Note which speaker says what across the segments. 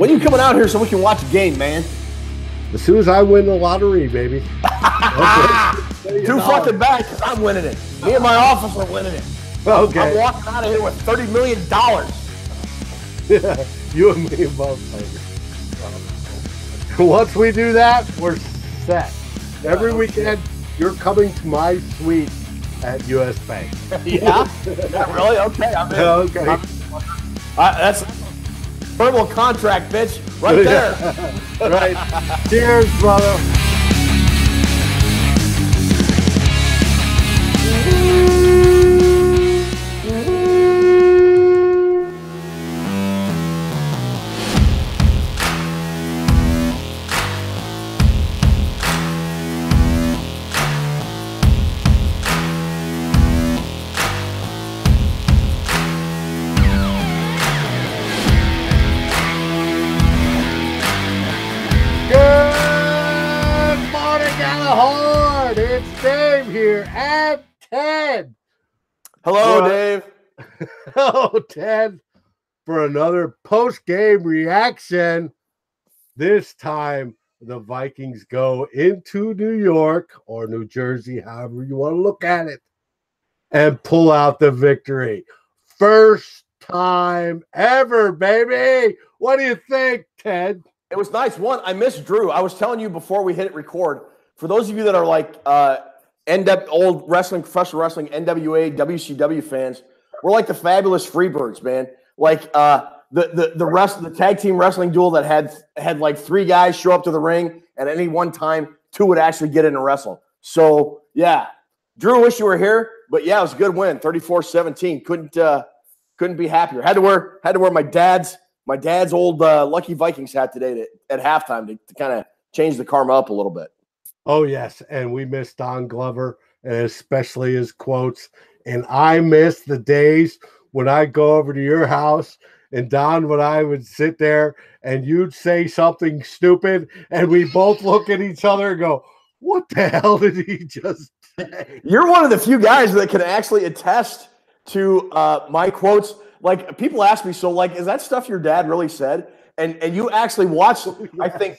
Speaker 1: When are you coming out here so we can watch a game, man?
Speaker 2: As soon as I win the lottery, baby.
Speaker 1: Too fucking bad because I'm winning it. Me and my office are winning it.
Speaker 2: Okay.
Speaker 1: I'm walking out of here with $30 million.
Speaker 2: Yeah, you and me both, baby. Once we do that, we're set. Every weekend, you're coming to my suite at US Bank.
Speaker 1: Yeah? Yeah, really? Okay. I'm in.
Speaker 2: Okay.
Speaker 1: That's verbal contract, bitch. Right there.
Speaker 2: Right. Cheers, brother. Gjallarhorn, it's Dave here and Ted.
Speaker 1: Hello, Dave.
Speaker 2: Hello, Ted, for another post-game reaction. This time, the Vikings go into New York or New Jersey, however you want to look at it, and pull out the victory. First time ever, baby. What do you think, Ted?
Speaker 1: It was nice. One, I missed Drew. I was telling you before we hit record, for those of you that are like old wrestling, professional wrestling, NWA, WCW fans, we're like the fabulous Freebirds, man. Like the tag team wrestling duel that had like three guys show up to the ring, and at any one time, two would actually get in and wrestle. So yeah, Drew, wish you were here, but yeah, it was a good win, 34-17. Couldn't be happier. Had to wear my dad's old Lucky Vikings hat today at halftime to kind of change the karma up a little bit.
Speaker 2: Oh, yes, and we miss Don Glover, and especially his quotes. And I miss the days when I'd go over to your house, and Don, when I would sit there, and you'd say something stupid, and we both look at each other and go, what the hell did he just say?
Speaker 1: You're one of the few guys that can actually attest to my quotes. Like, people ask me, so, like, is that stuff your dad really said? And you actually watched, I think,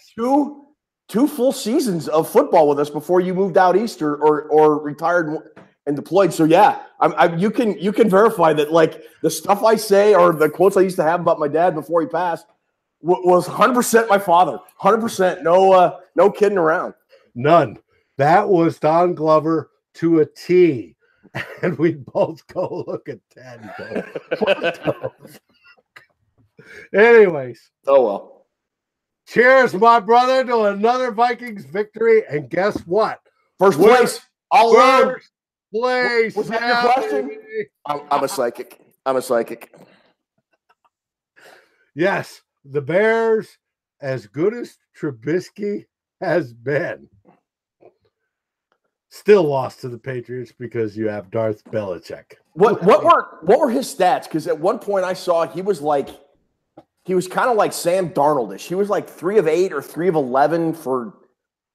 Speaker 1: two full seasons of football with us before you moved out east or retired and deployed. So yeah, you can verify that, like, the stuff I say or the quotes I used to have about my dad before he passed was 100% my father. 100%. No kidding around.
Speaker 2: None. That was Don Glover to a T. And we both go look at Ted and go, what the fuck? Anyways.
Speaker 1: Oh well.
Speaker 2: Cheers, my brother, to another Vikings victory. And guess what?
Speaker 1: First place. All around.
Speaker 2: First place.
Speaker 1: Was that your question? I'm a psychic. I'm a psychic.
Speaker 2: Yes. The Bears, as good as Trubisky has been, still lost to the Patriots because you have Darth Belichick.
Speaker 1: What were his stats? Because at one point I saw he was kind of like Sam Darnoldish. He was like 3 of 8 or 3 of 11 for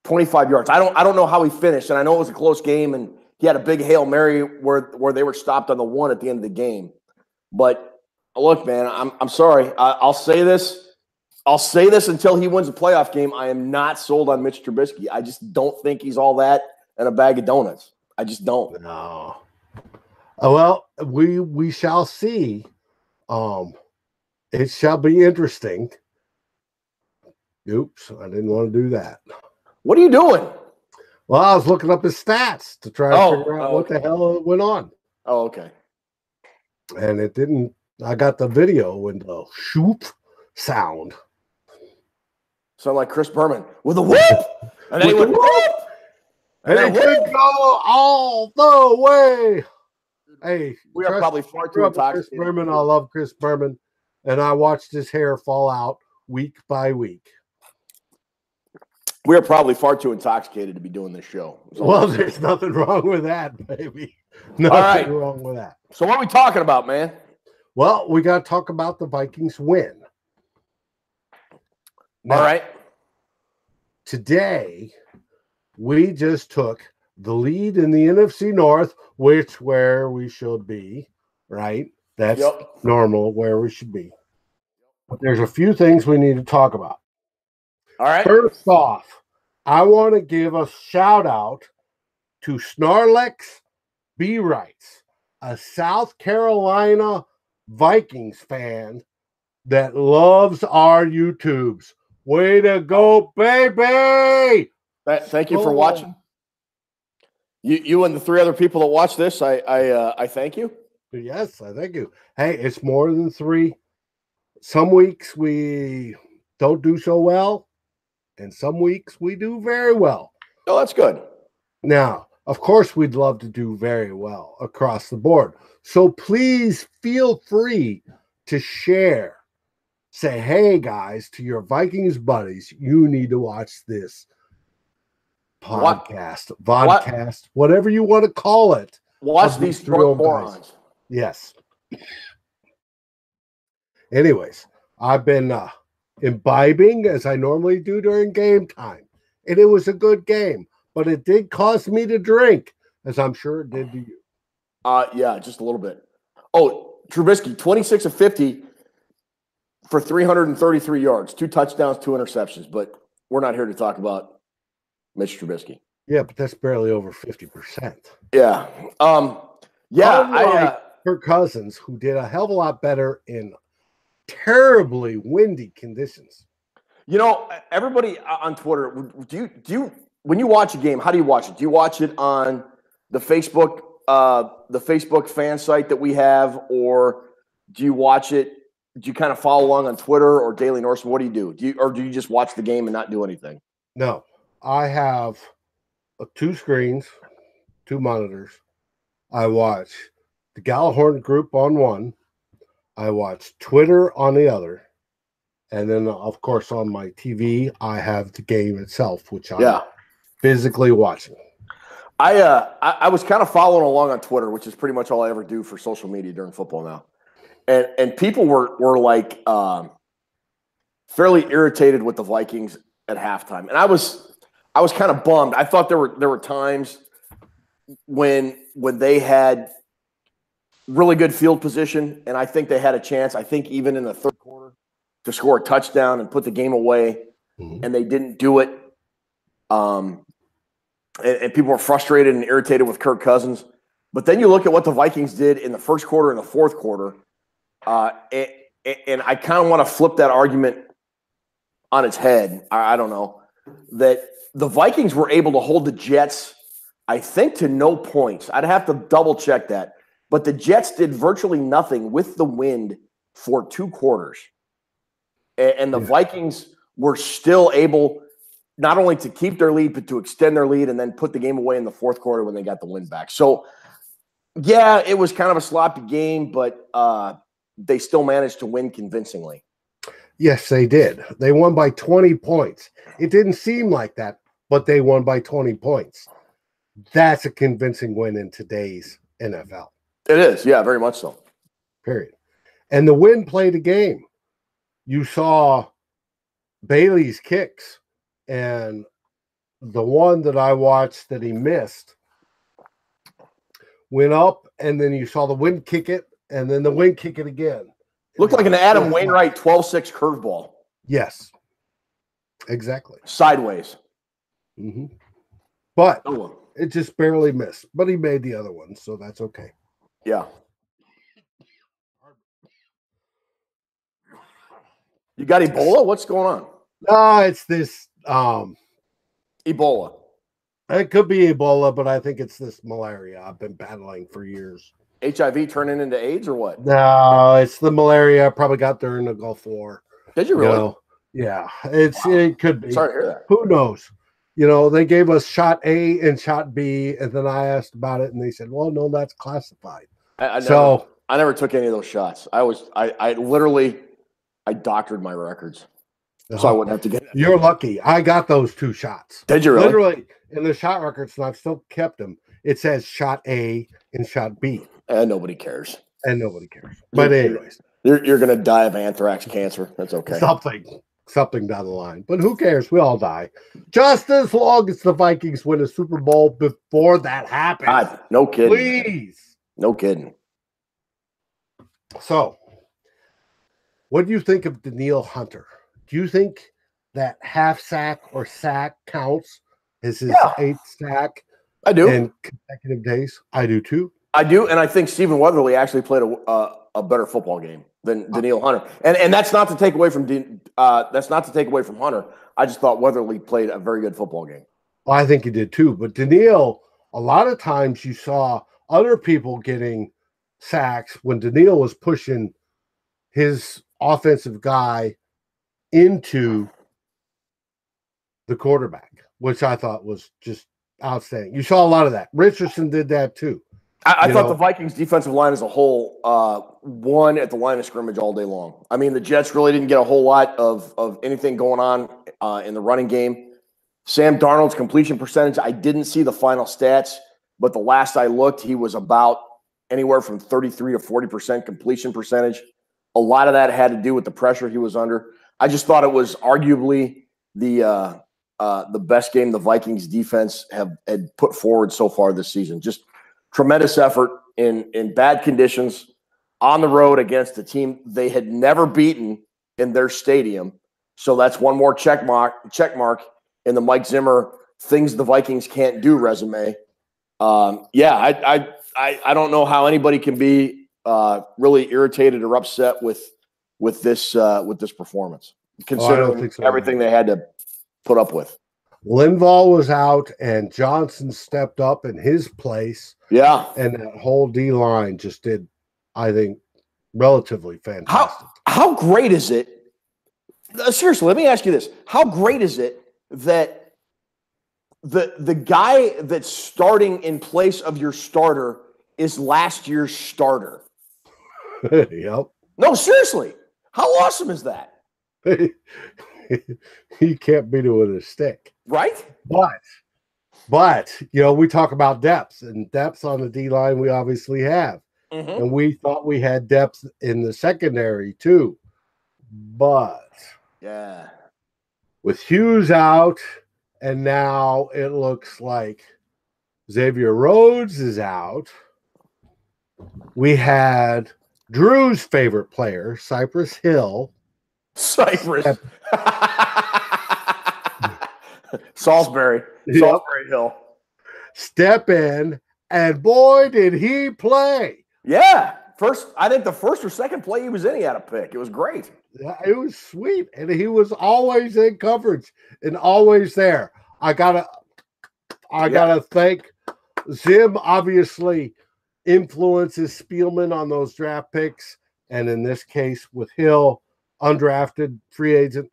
Speaker 1: 25 yards. I don't know how he finished, and I know it was a close game, and he had a big Hail Mary where they were stopped on the 1 at the end of the game. But look, man, I'm sorry. I'll say this. I'll say this until he wins a playoff game. I am not sold on Mitch Trubisky. I just don't think he's all that and a bag of donuts. I just don't.
Speaker 2: No. Well, we shall see. It shall be interesting. Oops, I didn't want to do that.
Speaker 1: What are you doing?
Speaker 2: Well, I was looking up his stats to try to figure out what the hell went on.
Speaker 1: Oh, okay.
Speaker 2: And it didn't. I got the video and the shoop sound.
Speaker 1: Sound like Chris Berman with a whoop. And then he went whoop.
Speaker 2: And it could go all the way. Hey,
Speaker 1: we are probably far too intoxicated.
Speaker 2: Chris Berman, I love Chris Berman. And I watched his hair fall out week by week.
Speaker 1: We are probably far too intoxicated to be doing this show.
Speaker 2: Well, there's nothing wrong with that, baby. Nothing wrong with that.
Speaker 1: So what are we talking about, man?
Speaker 2: Well, we got to talk about the Vikings win.
Speaker 1: Now, all right.
Speaker 2: Today, we just took the lead in the NFC North, where we should be, right? That's normal, where we should be. But there's a few things we need to talk about.
Speaker 1: All right.
Speaker 2: First off, I want to give a shout out to Snarlex B. Wrights, a South Carolina Vikings fan that loves our YouTubes. Way to go, baby!
Speaker 1: Thank you for watching. You and the 3 other people that watch this, I thank you.
Speaker 2: Yes, I thank you. Hey, it's more than 3. Some weeks we don't do so well, and some weeks we do very well.
Speaker 1: Oh, that's good.
Speaker 2: Now, of course, we'd love to do very well across the board. So please feel free to share. Say, hey, guys, to your Vikings buddies, you need to watch this podcast, vodcast, whatever you want to call it.
Speaker 1: Watch these 3 morons.
Speaker 2: Yes. Anyways, I've been imbibing as I normally do during game time, and it was a good game, but it did cause me to drink, as I'm sure it did to you.
Speaker 1: Yeah, just a little bit. Oh, Trubisky, 26 of 50 for 333 yards, 2 touchdowns, 2 interceptions, but we're not here to talk about Mitch Trubisky.
Speaker 2: Yeah, but that's barely over 50%.
Speaker 1: Yeah.
Speaker 2: Kirk Cousins, who did a hell of a lot better in terribly windy conditions.
Speaker 1: You know, everybody on Twitter, do you when you watch a game, how do you watch it? Do you watch it on the Facebook fan site that we have, or do you watch it? Do you kind of follow along on Twitter or Daily Norseman? What do you do? Do you just watch the game and not do anything?
Speaker 2: No, I have 2 screens, 2 monitors. I watch the Gjallarhorn group on one. I watch Twitter on the other. And then, of course, on my TV, I have the game itself, which I'm physically watching.
Speaker 1: I was kind of following along on Twitter, which is pretty much all I ever do for social media during football now. And people were like fairly irritated with the Vikings at halftime. And I was kind of bummed. I thought there were times when they had really good field position, and I think they had a chance. I think even in the third quarter to score a touchdown and put the game away, and they didn't do it. And people were frustrated and irritated with Kirk Cousins. But then you look at what the Vikings did in the first quarter and the fourth quarter, and I kind of want to flip that argument on its head. I don't know. That the Vikings were able to hold the Jets, I think, to no points. I'd have to double-check that. But the Jets did virtually nothing with the wind for 2 quarters. And the Vikings were still able not only to keep their lead, but to extend their lead and then put the game away in the fourth quarter when they got the win back. So, yeah, it was kind of a sloppy game, but they still managed to win convincingly.
Speaker 2: Yes, they did. They won by 20 points. It didn't seem like that, but they won by 20 points. That's a convincing win in today's NFL.
Speaker 1: It is, yeah, very much so.
Speaker 2: Period. And the wind played a game. You saw Bailey's kicks, and the one that I watched that he missed went up, and then you saw the wind kick it, and then the wind kick it again.
Speaker 1: Looked like an Adam Wainwright 12-6 curveball.
Speaker 2: Yes, exactly.
Speaker 1: Sideways.
Speaker 2: Mm-hmm. But it just barely missed. But he made the other one, so that's okay.
Speaker 1: Yeah. You got Ebola? What's going on?
Speaker 2: No, it's this
Speaker 1: Ebola.
Speaker 2: It could be Ebola, but I think it's this malaria I've been battling for years.
Speaker 1: HIV turning into AIDS or what?
Speaker 2: No, it's the malaria I probably got during the Gulf War.
Speaker 1: Did you really?
Speaker 2: You know? Yeah, it could be.
Speaker 1: Sorry to hear that.
Speaker 2: Who knows? You know, they gave us shot A and shot B, and then I asked about it, and they said, "Well, no, that's classified."
Speaker 1: I never took any of those shots. I literally doctored my records, so I wouldn't have to get.
Speaker 2: You're lucky. I got those 2 shots.
Speaker 1: Did you really?
Speaker 2: Literally in the shot records, and I've still kept them. It says shot A and shot B,
Speaker 1: and nobody cares.
Speaker 2: But anyways,
Speaker 1: you're gonna die of anthrax cancer. That's okay.
Speaker 2: Something down the line. But who cares? We all die. Just as long as the Vikings win a Super Bowl before that happens.
Speaker 1: God, no kidding.
Speaker 2: Please.
Speaker 1: No kidding.
Speaker 2: So, What do you think of Danielle Hunter? Do you think that half sack or sack counts as his
Speaker 1: Yeah,
Speaker 2: 8th sack
Speaker 1: I do.
Speaker 2: in consecutive days? I do too.
Speaker 1: I do, and I think Stephen Weatherly actually played a better football game than Danielle Hunter, and that's not to take away from Hunter. I just thought Weatherly played a very good football game.
Speaker 2: Well, I think he did too. But Danielle, a lot of times you saw other people getting sacks when Danielle was pushing his offensive guy into the quarterback, which I thought was just outstanding. You saw a lot of that. Richardson did that too.
Speaker 1: I thought the Vikings defensive line as a whole won at the line of scrimmage all day long. I mean, the Jets really didn't get a whole lot of anything going on in the running game. Sam Darnold's completion percentage, I didn't see the final stats, but the last I looked, he was about anywhere from 33 to 40% completion percentage. A lot of that had to do with the pressure he was under. I just thought it was arguably the best game the Vikings defense had put forward so far this season. Just tremendous effort in bad conditions on the road against a team they had never beaten in their stadium. So that's one more check mark in the Mike Zimmer things the Vikings can't do resume. I don't know how anybody can be really irritated or upset with this performance, considering everything they had to put up with.
Speaker 2: Linval was out, and Johnson stepped up in his place.
Speaker 1: Yeah,
Speaker 2: and that whole D line just did, I think, relatively fantastic.
Speaker 1: How great is it? Seriously, let me ask you this: how great is it that the guy that's starting in place of your starter is last year's starter?
Speaker 2: Yep.
Speaker 1: No, seriously, how awesome is that?
Speaker 2: He can't beat it with a stick,
Speaker 1: right?
Speaker 2: But we talk about depth, and depth on the D line we obviously have, and we thought we had depth in the secondary too, but
Speaker 1: yeah,
Speaker 2: with Hughes out, and now it looks like Xavier Rhodes is out. We had Drew's favorite player, Cypress Hill.
Speaker 1: Salisbury Hill.
Speaker 2: Step in, and boy, did he play.
Speaker 1: Yeah. I think the first or second play he was in, he had a pick. It was great.
Speaker 2: Yeah, it was sweet. And he was always in coverage and always there. I gotta thank Zim, obviously influences Spielman on those draft picks. And in this case with Hill, undrafted free agent.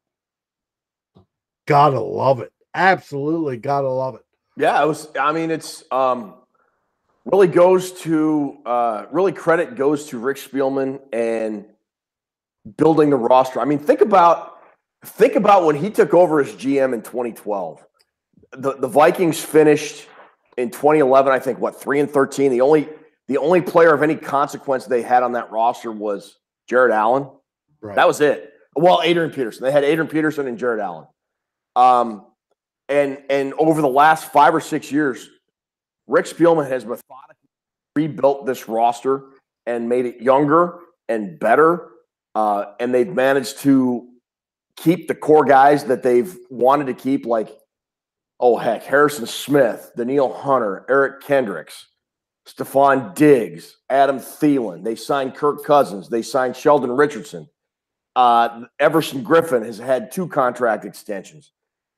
Speaker 2: Gotta love it. Absolutely gotta love it.
Speaker 1: Yeah, it's really goes to credit goes to Rick Spielman and building the roster. I mean, think about when he took over as GM in 2012. The Vikings finished in 2011, I think, 3-13. The only player of any consequence they had on that roster was Jared Allen. Right. That was it. Well, Adrian Peterson. They had Adrian Peterson and Jared Allen. And over the last 5 or 6 years, Rick Spielman has methodically rebuilt this roster and made it younger and better. And they've managed to keep the core guys that they've wanted to keep, like, Harrison Smith, Danielle Hunter, Eric Kendricks, Stephon Diggs, Adam Thielen. They signed Kirk Cousins. They signed Sheldon Richardson. Everson Griffin has had 2 contract extensions.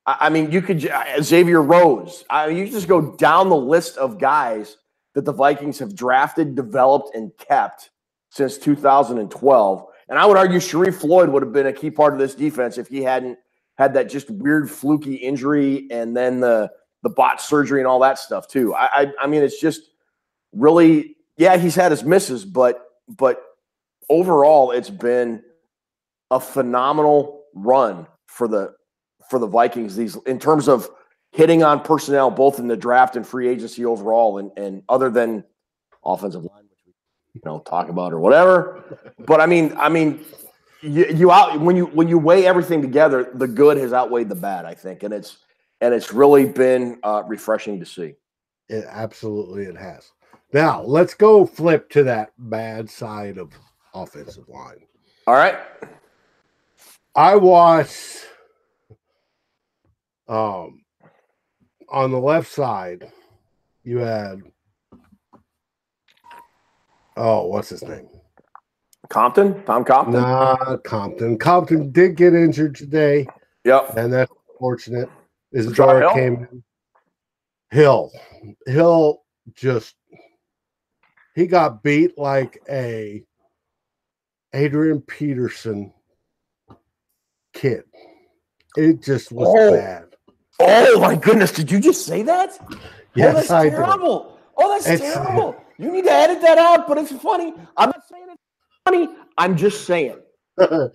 Speaker 1: I mean, you could Xavier Rhodes. You just go down the list of guys that the Vikings have drafted, developed, and kept since 2012. And I would argue Sharif Floyd would have been a key part of this defense if he hadn't had that just weird fluky injury and then the bot surgery and all that stuff too. I mean, it's just really, yeah, he's had his misses, but overall, it's been a phenomenal run for the Vikings in terms of hitting on personnel, both in the draft and free agency overall, and other than offensive line, which we talk about or whatever. But I mean, when you weigh everything together, the good has outweighed the bad, I think, and it's really been refreshing to see.
Speaker 2: It has. Now let's go flip to that bad side of offensive line.
Speaker 1: All right.
Speaker 2: I watched on the left side, you had what's his name?
Speaker 1: Compton? Tom Compton?
Speaker 2: Nah, Compton. Compton did get injured today.
Speaker 1: Yep.
Speaker 2: And that's unfortunate. Isadora came in. Hill just he got beat like a Adrian Peterson kid. It just was bad.
Speaker 1: Oh my goodness! Did you just say that?
Speaker 2: Yes,
Speaker 1: that's terrible. Oh, that's terrible. You need to edit that out, but it's funny. I'm not saying it's funny. I'm just saying.
Speaker 2: It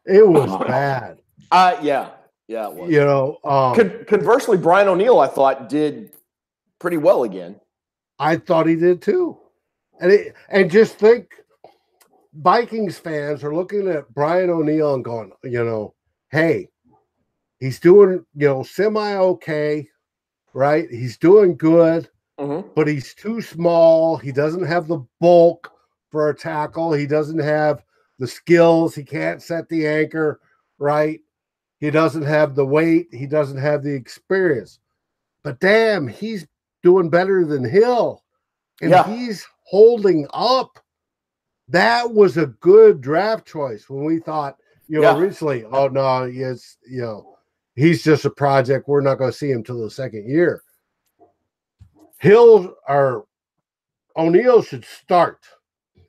Speaker 2: was bad.
Speaker 1: Yeah, it was.
Speaker 2: You know,
Speaker 1: conversely, Brian O'Neill, I thought, did pretty well again.
Speaker 2: I thought he did too. And just think, Vikings fans are looking at Brian O'Neill and going, hey, he's doing, semi-okay, right? He's doing good, but he's too small. He doesn't have the bulk for a tackle. He doesn't have the skills. He can't set the anchor, right? He doesn't have the weight. He doesn't have the experience. But damn, he's doing better than Hill. And he's holding up. That was a good draft choice when we thought, originally, oh no, he's just a project. We're not going to see him till the second year. O'Neill should start.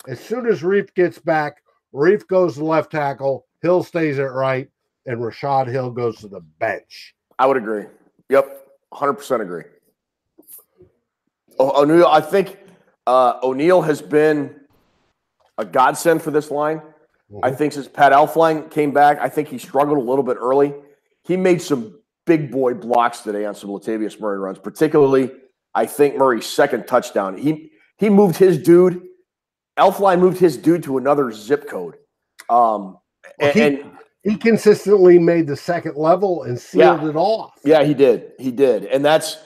Speaker 2: As soon as Reef gets back, Reef goes to left tackle, Hill stays at right, and Rashad Hill goes to the bench.
Speaker 1: I would agree. Yep, 100% agree. O'Neill, I think O'Neill has been a godsend for this line. I think since Pat Elflein came back, I think he struggled a little bit early. He made some big boy blocks today on some Latavius Murray runs, particularly I think Murray's second touchdown. He moved his dude. Elflein moved his dude to another zip code.
Speaker 2: He consistently made the second level and sealed it off. Yeah,
Speaker 1: he did. He did. And that's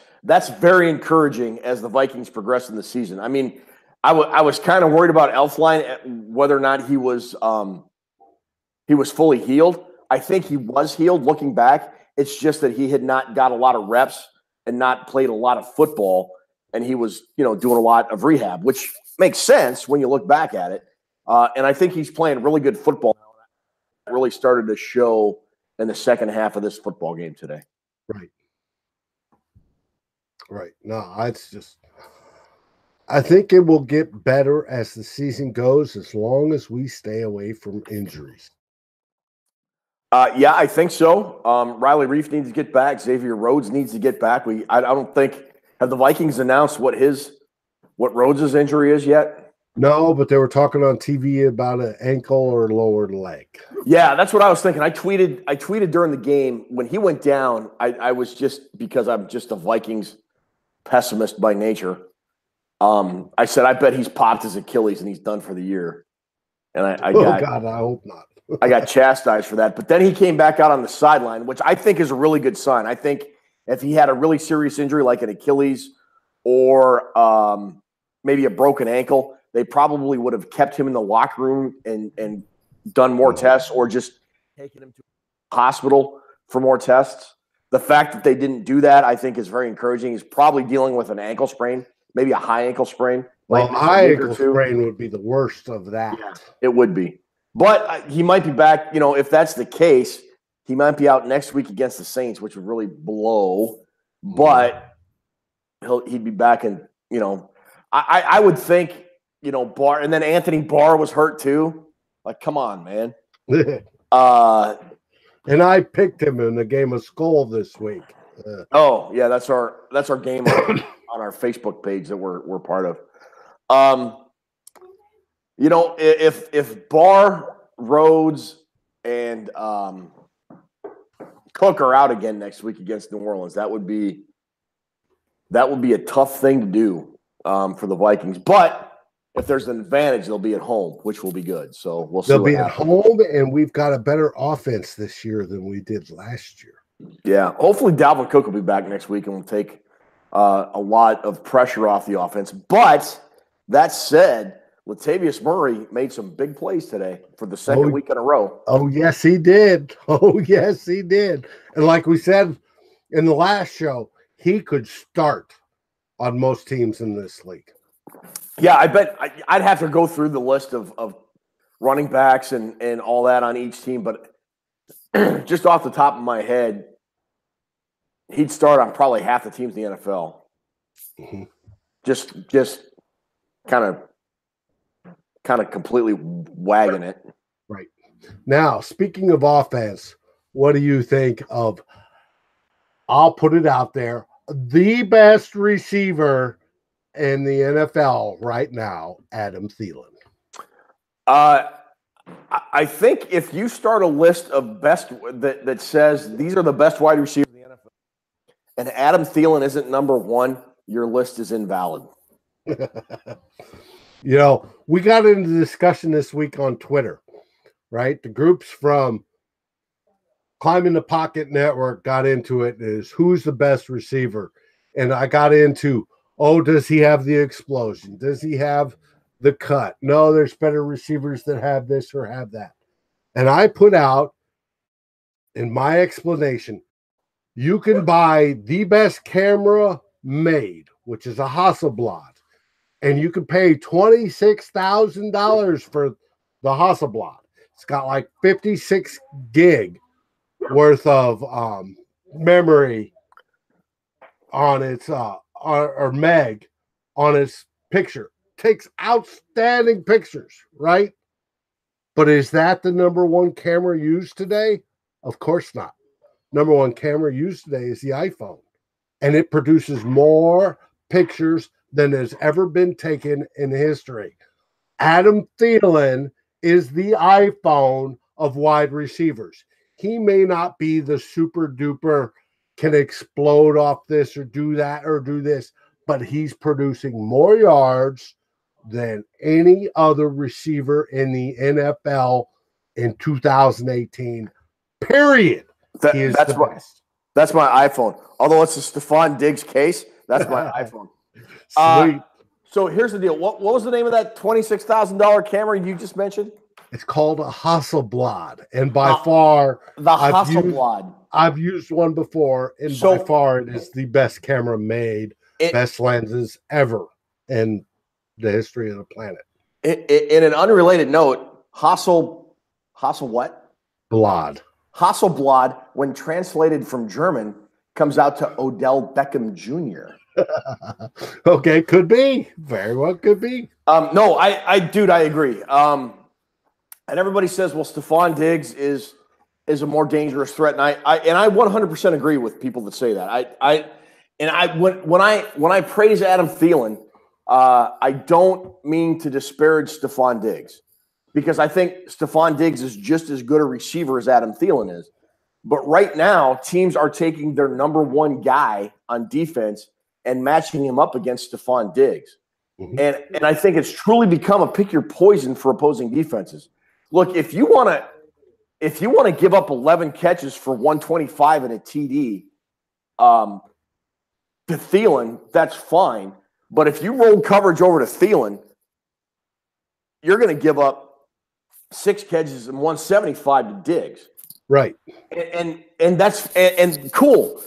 Speaker 1: very encouraging as the Vikings progress in the season. I mean, I was kind of worried about Elflein, whether or not he was fully healed. I think he was healed looking back. It's just that he had not got a lot of reps and not played a lot of football, and he was, doing a lot of rehab, which makes sense when you look back at it. And I think he's playing really good football. It really started to show in the second half of this football game today.
Speaker 2: Right. No, I think it will get better as the season goes, as long as we stay away from injuries.
Speaker 1: Yeah, I think so. Riley Reef needs to get back. Xavier Rhodes needs to get back. I don't think have the Vikings announced what Rhodes' injury is yet.
Speaker 2: No, but they were talking on TV about an ankle or lower leg.
Speaker 1: Yeah, that's what I was thinking. I tweeted during the game when he went down. I was just, because I'm just a Vikings pessimist by nature. I said, I bet he's popped his Achilles and he's done for the year. And I
Speaker 2: hope not.
Speaker 1: I got chastised for that. But then he came back out on the sideline, which I think is a really good sign. I think if he had a really serious injury like an Achilles or maybe a broken ankle, they probably would have kept him in the locker room and done more tests, or just taken him to the hospital for more tests. The fact that they didn't do that, I think, is very encouraging. He's probably dealing with an ankle sprain, maybe a high ankle sprain.
Speaker 2: Well, high ankle sprain would be the worst of that.
Speaker 1: Yeah, it would be. But he might be back. If that's the case, he might be out next week against the Saints, which would really blow. But he'd be back in, I would think, Barr. And then Anthony Barr was hurt too. Like, come on, man.
Speaker 2: And I picked him in the game of Skull this week.
Speaker 1: Yeah, that's our game on our Facebook page that we're part of. If Barr, Rhodes, and Cook are out again next week against New Orleans, that would be a tough thing to do for the Vikings. But if there's an advantage, they'll be at home, which will be good. So we'll see.
Speaker 2: They'll be at home, and we've got a better offense this year than we did last year.
Speaker 1: Yeah, hopefully Dalvin Cook will be back next week and will take a lot of pressure off the offense. But that said, Latavius Murray made some big plays today for the second week in a row.
Speaker 2: Oh, yes, he did. Oh, yes, he did. And like we said in the last show, he could start on most teams in this league.
Speaker 1: Yeah, I bet I'd have to go through the list of running backs and all that on each team, but just off the top of my head, he'd start on probably half the teams in the NFL.
Speaker 2: Mm-hmm.
Speaker 1: Just kind of completely wagging it.
Speaker 2: Right. Now, speaking of offense, what do you think of, I'll put it out there, the best receiver in the NFL right now, Adam Thielen?
Speaker 1: I think if you start a list of best that says these are the best wide receivers in the NFL, and Adam Thielen isn't number one, your list is invalid.
Speaker 2: You know, we got into discussion this week on Twitter, right? The groups from Climbing the Pocket Network got into it is who's the best receiver? And I got into, does he have the explosion? Does he have the cut? No, there's better receivers that have this or have that. And I put out in my explanation, you can buy the best camera made, which is a Hasselblad, and you can pay $26,000 for the Hasselblad. It's got like 56 gig worth of memory on its or meg on its picture. Takes outstanding pictures, right? But is that the number one camera used today? Of course not. Number one camera used today is the iPhone, and it produces more pictures than has ever been taken in history. Adam Thielen is the iPhone of wide receivers. He may not be the super duper, can explode off this or do that or do this, but he's producing more yards than any other receiver in the NFL in 2018. Period.
Speaker 1: That's my iPhone. Although it's a Stephon Diggs case, that's my iPhone.
Speaker 2: Sweet.
Speaker 1: So here's the deal. What was the name of that $26,000 camera you just mentioned?
Speaker 2: It's called a Hasselblad, and by far
Speaker 1: the Hasselblad.
Speaker 2: I've used one before, and by far it is the best camera made, best lenses ever in the history of the planet.
Speaker 1: In an unrelated note, Hassel what?
Speaker 2: Blad.
Speaker 1: Hasselblad, when translated from German, comes out to Odell Beckham Jr.
Speaker 2: Okay, could be. Very well could be.
Speaker 1: No, I agree. And everybody says, well, Stephon Diggs is a more dangerous threat, and I 100% agree with people that say that. When I praise Adam Thielen, I don't mean to disparage Stephon Diggs, because I think Stephon Diggs is just as good a receiver as Adam Thielen is. But right now, teams are taking their number one guy on defense and matching him up against Stephon Diggs. Mm-hmm. And I think it's truly become a pick your poison for opposing defenses. Look, if you want to give up 11 catches for 125 and a TD to Thielen, that's fine. But if you roll coverage over to Thielen, you're going to give up 6 catches and 175 to Diggs.
Speaker 2: Right.
Speaker 1: And that's cool.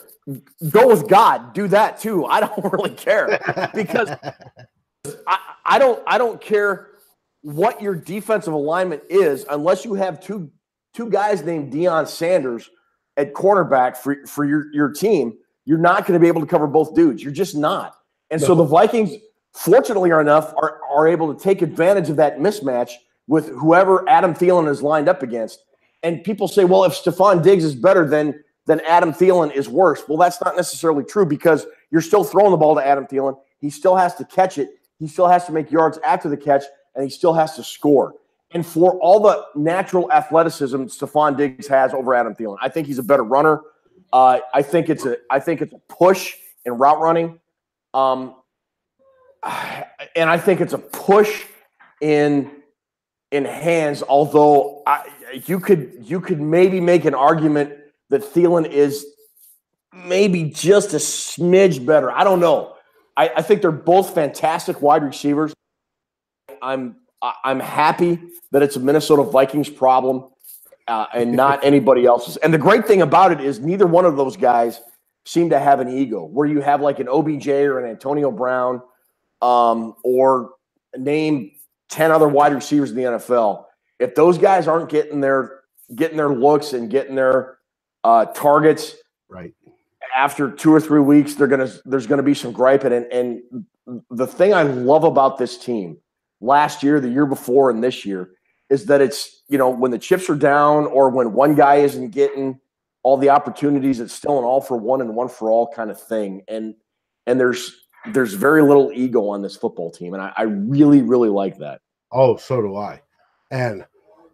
Speaker 1: Go with God. Do that too. I don't really care, because I don't care what your defensive alignment is unless you have two guys named Deion Sanders at cornerback for your team. You're not going to be able to cover both dudes. You're just not. And so the Vikings, fortunately enough, are able to take advantage of that mismatch with whoever Adam Thielen is lined up against. And people say, well, if Stephon Diggs is better, then Adam Thielen is worse. Well, that's not necessarily true, because you're still throwing the ball to Adam Thielen. He still has to catch it. He still has to make yards after the catch, and he still has to score. And for all the natural athleticism Stephon Diggs has over Adam Thielen, I think he's a better runner. I think it's a push in route running. And I think it's a push in hands, although you could maybe make an argument that Thielen is maybe just a smidge better. I don't know. I think they're both fantastic wide receivers. I'm I'm happy that it's a Minnesota Vikings problem and not anybody else's. And the great thing about it is neither one of those guys seem to have an ego where you have like an OBJ or an Antonio Brown or name 10 other wide receivers in the NFL. If those guys aren't getting their looks and getting their targets
Speaker 2: right
Speaker 1: after 2 or 3 weeks, there's gonna be some griping. And the thing I love about this team last year, the year before, and this year is that it's, when the chips are down or when one guy isn't getting all the opportunities, it's still an all for one and one for all kind of thing. And there's very little ego on this football team. And I really, really like that.
Speaker 2: Oh, so do I. And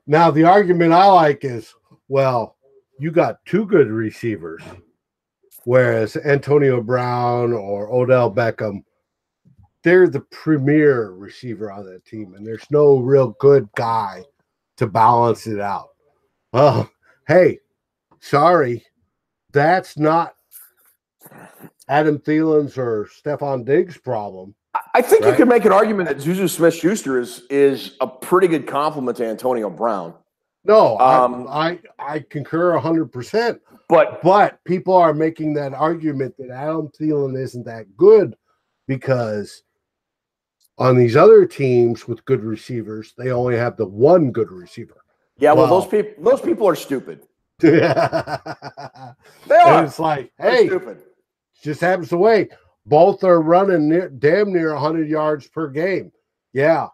Speaker 2: now the argument I like is, well, you got 2 good receivers, whereas Antonio Brown or Odell Beckham, they're the premier receiver on that team, and there's no real good guy to balance it out. Well, hey, sorry, that's not Adam Thielen's or Stephon Diggs' problem.
Speaker 1: I think you could make an argument that Juju Smith-Schuster is a pretty good compliment to Antonio Brown.
Speaker 2: No, I concur 100%. But people are making that argument that Adam Thielen isn't that good because on these other teams with good receivers, they only have the one good receiver.
Speaker 1: Yeah, well those people are stupid. They are.
Speaker 2: And it's like, hey,
Speaker 1: stupid.
Speaker 2: Just happens the way. Both are running damn near 100 yards per game. Yeah,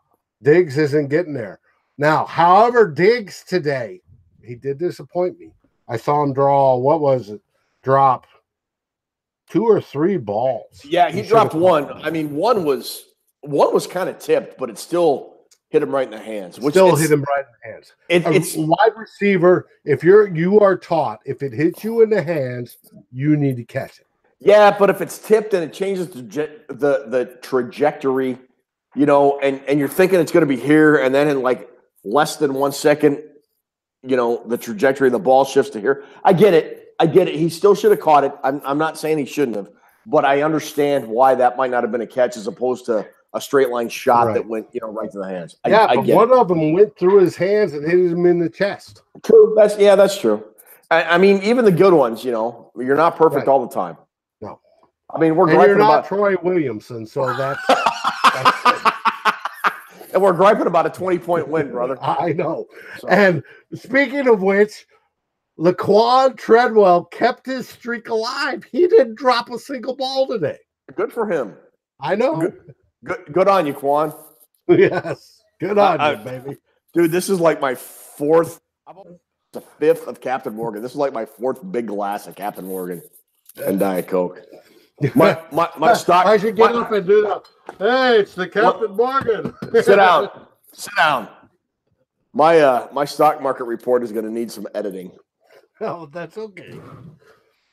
Speaker 2: Diggs isn't getting there. Now, however, Diggs today, he did disappoint me. I saw him drop 2 or 3 balls.
Speaker 1: Yeah, he dropped one. I mean, one was kind of tipped, but it still hit him right in the hands.
Speaker 2: Hit him right in the hands. It's a wide receiver. If you are taught, if it hits you in the hands, you need to catch it.
Speaker 1: Yeah, but if it's tipped and it changes the trajectory, and you're thinking it's going to be here, and then in like less than 1 second, the trajectory of the ball shifts to here. I get it. He still should have caught it. I'm not saying he shouldn't have, but I understand why that might not have been a catch as opposed to a straight line shot that went, right to the hands.
Speaker 2: But one of them went through his hands and hit him in the chest.
Speaker 1: True. That's true. I mean, even the good ones, you're not perfect all the time.
Speaker 2: No.
Speaker 1: I mean,
Speaker 2: you're not Troy Williamson, so that's
Speaker 1: and we're griping about a 20-point win, brother.
Speaker 2: I know. So. And speaking of which, Laquan Treadwell kept his streak alive. He didn't drop a single ball today.
Speaker 1: Good for him.
Speaker 2: I know.
Speaker 1: Good on you, Quan.
Speaker 2: Yes. Good on you, baby.
Speaker 1: Dude, this is like my 4th, the 5th of Captain Morgan. This is like my 4th big glass of Captain Morgan and Diet Coke. My stock.
Speaker 2: I should get up and do that. Hey, it's the Captain Morgan.
Speaker 1: Sit down. My stock market report is going to need some editing.
Speaker 2: Oh, that's okay.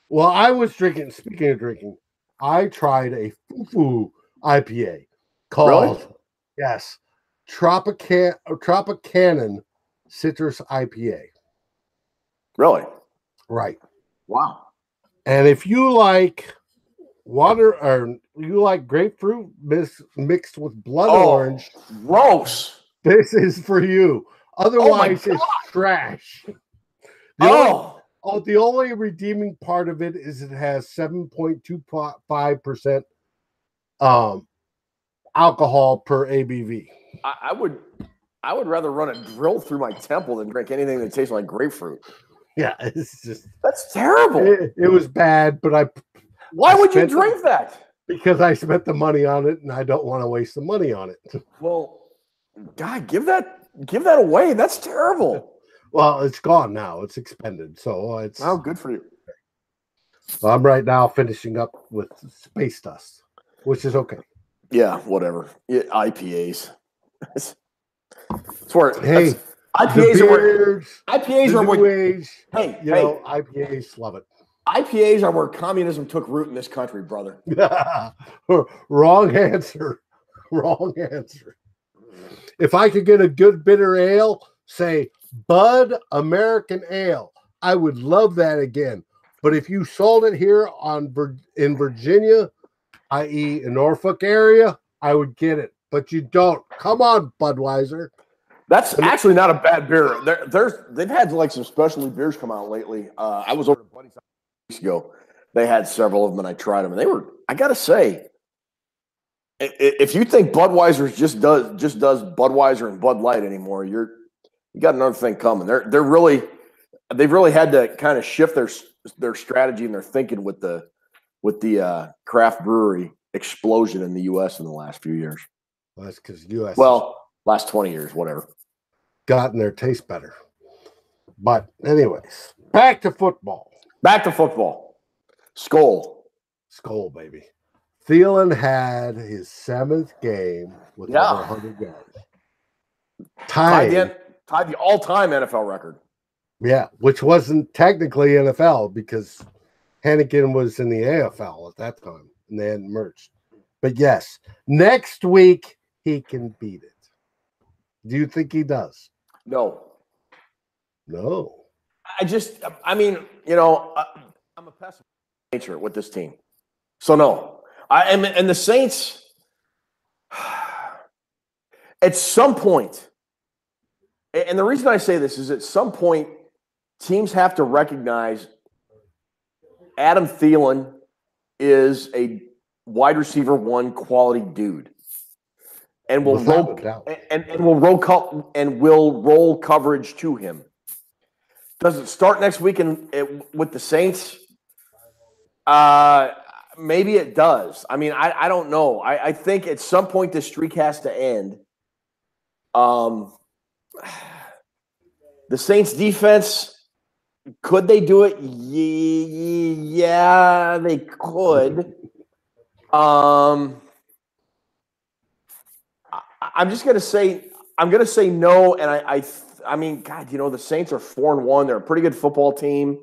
Speaker 2: Well, I was drinking. Speaking of drinking, I tried a foo IPA called Tropicana Citrus IPA.
Speaker 1: Really?
Speaker 2: Right.
Speaker 1: Wow.
Speaker 2: And if you like water or you like grapefruit mixed with blood orange,
Speaker 1: gross.
Speaker 2: This is for you. Otherwise, it's trash. The only redeeming part of it is it has 7.25% alcohol per ABV.
Speaker 1: I would rather run a drill through my temple than drink anything that tastes like grapefruit.
Speaker 2: Yeah,
Speaker 1: that's terrible.
Speaker 2: It was bad, but
Speaker 1: why would you drink that?
Speaker 2: Because I spent the money on it, and I don't want to waste the money on it.
Speaker 1: Well, God, give that away. That's terrible.
Speaker 2: Well, it's gone now. It's expended, so it's
Speaker 1: good for you.
Speaker 2: So I'm right now finishing up with Space Dust, which is okay.
Speaker 1: Yeah, whatever. IPAs. It's where
Speaker 2: IPAs are where IPAs love it.
Speaker 1: IPAs are where communism took root in this country, brother.
Speaker 2: Wrong answer. If I could get a good bitter ale, say Bud American Ale, I would love that again. But if you sold it here in Virginia, i.e. in Norfolk area, I would get it. but you don't. Come on, Budweiser.
Speaker 1: That's actually not a bad beer. They've had like some specialty beers come out lately. I was over at Buddy's weeks ago. They had several of them, and I tried them, and they were. I gotta say, if you think Budweiser just does Budweiser and Bud Light anymore, you got another thing coming. They've really had to kind of shift their strategy and their thinking with the craft brewery explosion in the U.S. in the last few years.
Speaker 2: Well, that's because U.S.
Speaker 1: Last 20 years, whatever.
Speaker 2: Gotten their taste better. But anyways, back to football.
Speaker 1: Skull,
Speaker 2: baby. Thielen had his 7th game with over 100 yards. Tied
Speaker 1: the all-time NFL record.
Speaker 2: Yeah, which wasn't technically NFL because Hannigan was in the AFL at that time, and they hadn't merged. But yes, next week he can beat it. Do you think he does?
Speaker 1: No. I'm a pessimist nature with this team. So no. And the Saints, at some point, and the reason I say this is at some point, teams have to recognize Adam Thielen is a wide receiver 1 quality dude. And will roll coverage to him. Does it start next week with the Saints? Maybe it does. I mean, I don't know. I think at some point this streak has to end. The Saints defense, could they do it? Yeah, they could. I'm just gonna say no, and I mean, God, the Saints are 4-1. They're a pretty good football team.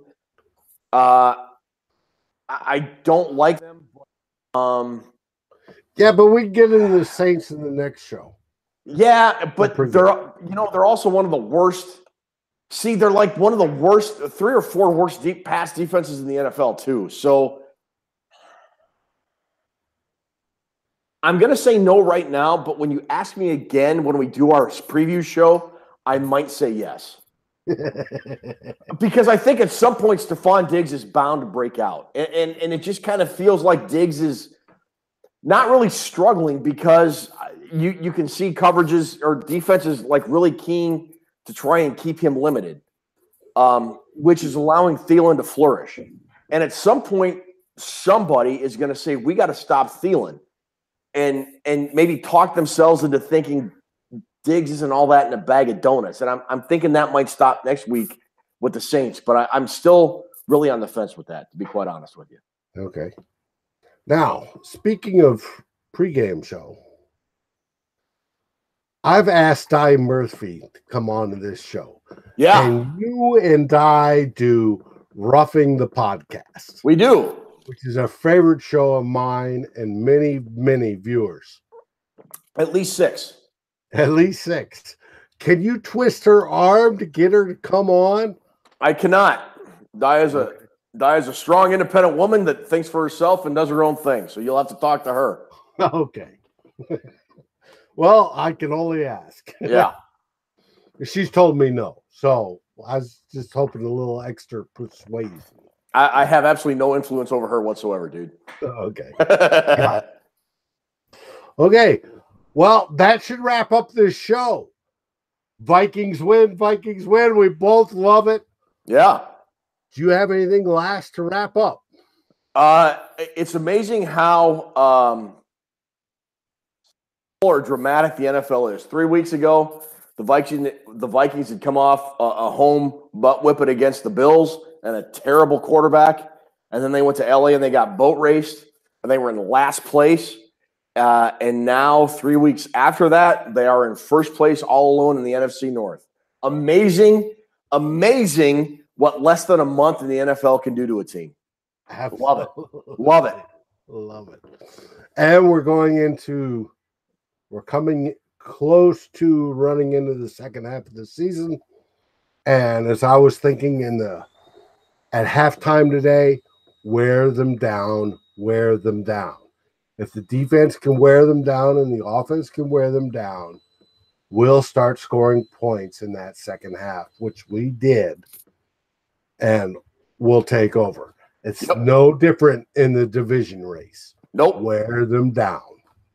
Speaker 1: I don't like them.
Speaker 2: Yeah, but we can get into the Saints in the next show.
Speaker 1: Yeah, but they're also one of the worst. See, they're like one of the worst, 3 or 4 worst deep pass defenses in the NFL too. So I'm going to say no right now, but when you ask me again when we do our preview show, I might say yes. Because I think at some point Stephon Diggs is bound to break out. And it just kind of feels like Diggs is not really struggling because you can see coverages or defenses like really keen to try and keep him limited, which is allowing Thielen to flourish. And at some point, somebody is going to say, we got to stop Thielen. And maybe talk themselves into thinking Diggs isn't all that in a bag of donuts. And I'm thinking that might stop next week with the Saints. But I'm still really on the fence with that, to be quite honest with you.
Speaker 2: Okay. Now, speaking of pregame show, I've asked Di Murphy to come on to this show.
Speaker 1: Yeah.
Speaker 2: And you and Di do Roughing the Podcast.
Speaker 1: We do.
Speaker 2: Which is a favorite show of mine and many, many viewers.
Speaker 1: At least 6.
Speaker 2: At least 6. Can you twist her arm to get her to come on?
Speaker 1: I cannot. Di is a strong, independent woman that thinks for herself and does her own thing. So you'll have to talk to her.
Speaker 2: Okay. Well, I can only ask.
Speaker 1: Yeah.
Speaker 2: She's told me no. So I was just hoping a little extra persuasion.
Speaker 1: I have absolutely no influence over her whatsoever, dude.
Speaker 2: Okay. Okay. Well, that should wrap up this show. Vikings win. We both love it.
Speaker 1: Yeah.
Speaker 2: Do you have anything last to wrap up?
Speaker 1: It's amazing how dramatic the NFL is. 3 weeks ago, the Vikings had come off a home butt whipping against the Bills and a terrible quarterback. And then they went to LA and they got boat raced and they were in last place. And now 3 weeks after that, they are in first place all alone in the NFC North. Amazing what less than a month in the NFL can do to a team. Love it. Love it.
Speaker 2: Love it. And we're coming close to running into the second half of the season. And as I was thinking at halftime today, wear them down. If the defense can wear them down and the offense can wear them down, we'll start scoring points in that second half, which we did, and we'll take over. It's no different in the division race.
Speaker 1: Nope.
Speaker 2: Wear them down.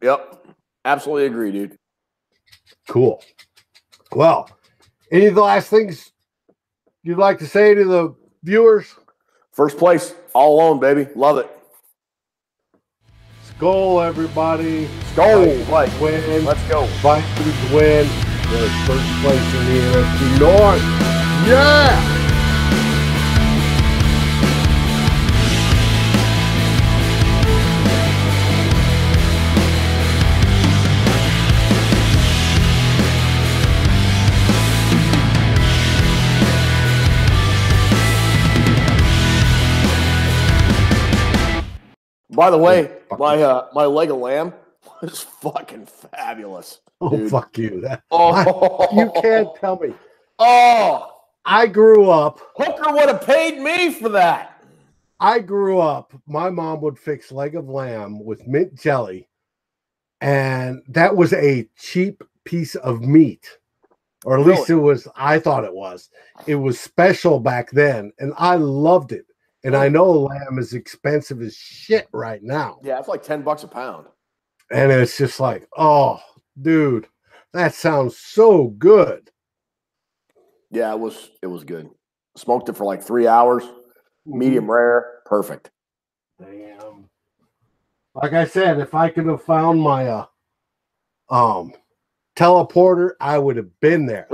Speaker 1: Yep. Absolutely agree, dude.
Speaker 2: Cool. Well, any of the last things you'd like to say to the viewers?
Speaker 1: First place, all alone, baby. Love it.
Speaker 2: Skol, everybody.
Speaker 1: Skol.
Speaker 2: Vikings win.
Speaker 1: Let's go.
Speaker 2: Vikings win. They're first place in the NFC North. Yeah!
Speaker 1: By the way, my leg of lamb was fucking fabulous.
Speaker 2: Oh, fuck you.
Speaker 1: You
Speaker 2: can't tell me.
Speaker 1: Oh,
Speaker 2: I grew up.
Speaker 1: Hooker would have paid me for that.
Speaker 2: I grew up. My mom would fix leg of lamb with mint jelly, and that was a cheap piece of meat, or at least it was. I thought it was. It was special back then, and I loved it. And I know lamb is expensive as shit right now.
Speaker 1: Yeah, it's like $10 a pound.
Speaker 2: And it's just like, oh, dude, that sounds so good.
Speaker 1: Yeah, it was good. Smoked it for like 3 hours, medium rare, perfect.
Speaker 2: Damn. Like I said, if I could have found my teleporter, I would have been there.